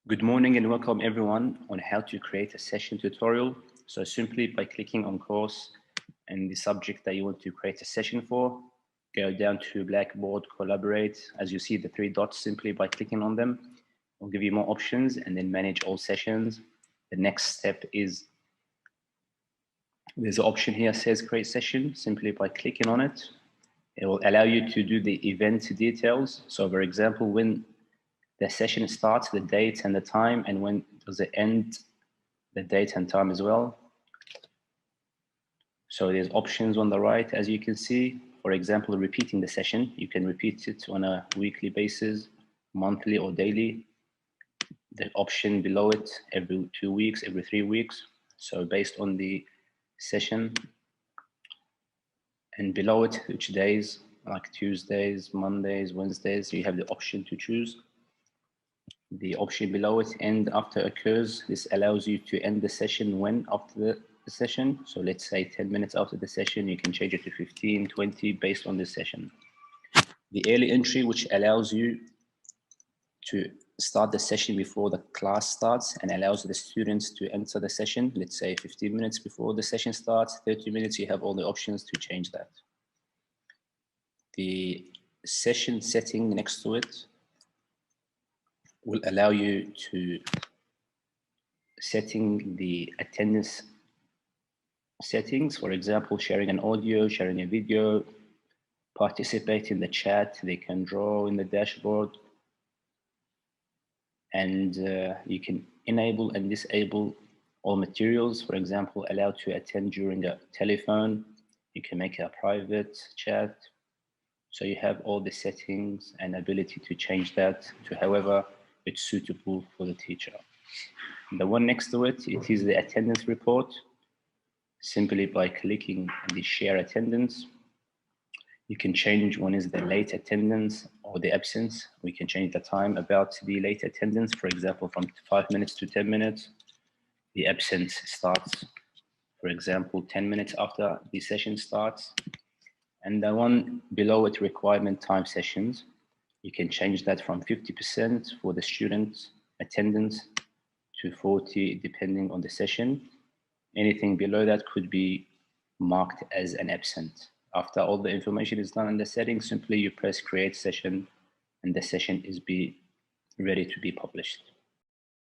Good morning and welcome everyone on how to create a session tutorial. So simply by clicking on course and the subject that you want to create a session for, go down to Blackboard, collaborate. As you see the three dots, simply by clicking on them, it'll give you more options and then manage all sessions. The next step is there's an option here says create session. Simply by clicking on it, it will allow you to do the event details. So for example, when the session starts, the date and the time, and when does it end, the date and time as well. So there's options on the right, as you can see. For example, repeating the session, you can repeat it on a weekly basis, monthly or daily. The option below it, every 2 weeks, every 3 weeks. So based on the session, and below it, which days, like Tuesdays, Mondays, Wednesdays, you have the option to choose. The option below it, end after occurs. This allows you to end the session when after the session. So let's say 10 minutes after the session, you can change it to 15, 20 based on the session. The early entry, which allows you to start the session before the class starts and allows the students to enter the session. Let's say 15 minutes before the session starts, 30 minutes, you have all the options to change that. The session setting next to it will allow you to setting the attendance settings, for example, sharing an audio, sharing a video, participate in the chat, they can draw in the dashboard, and you can enable and disable all materials. For example, allow to attend during a telephone, you can make a private chat. So you have all the settings and ability to change that to however it's suitable for the teacher. The one next to it, it is the attendance report. Simply by clicking the share attendance, you can change when is the late attendance or the absence. We can change the time about the late attendance, for example, from 5 minutes to 10 minutes. The absence starts, for example, 10 minutes after the session starts. And the one below it, requirement time sessions, you can change that from 50% for the student attendance to 40 depending on the session. Anything below that could be marked as an absent. After all the information is done in the settings, simply you press create session and the session is ready to be published.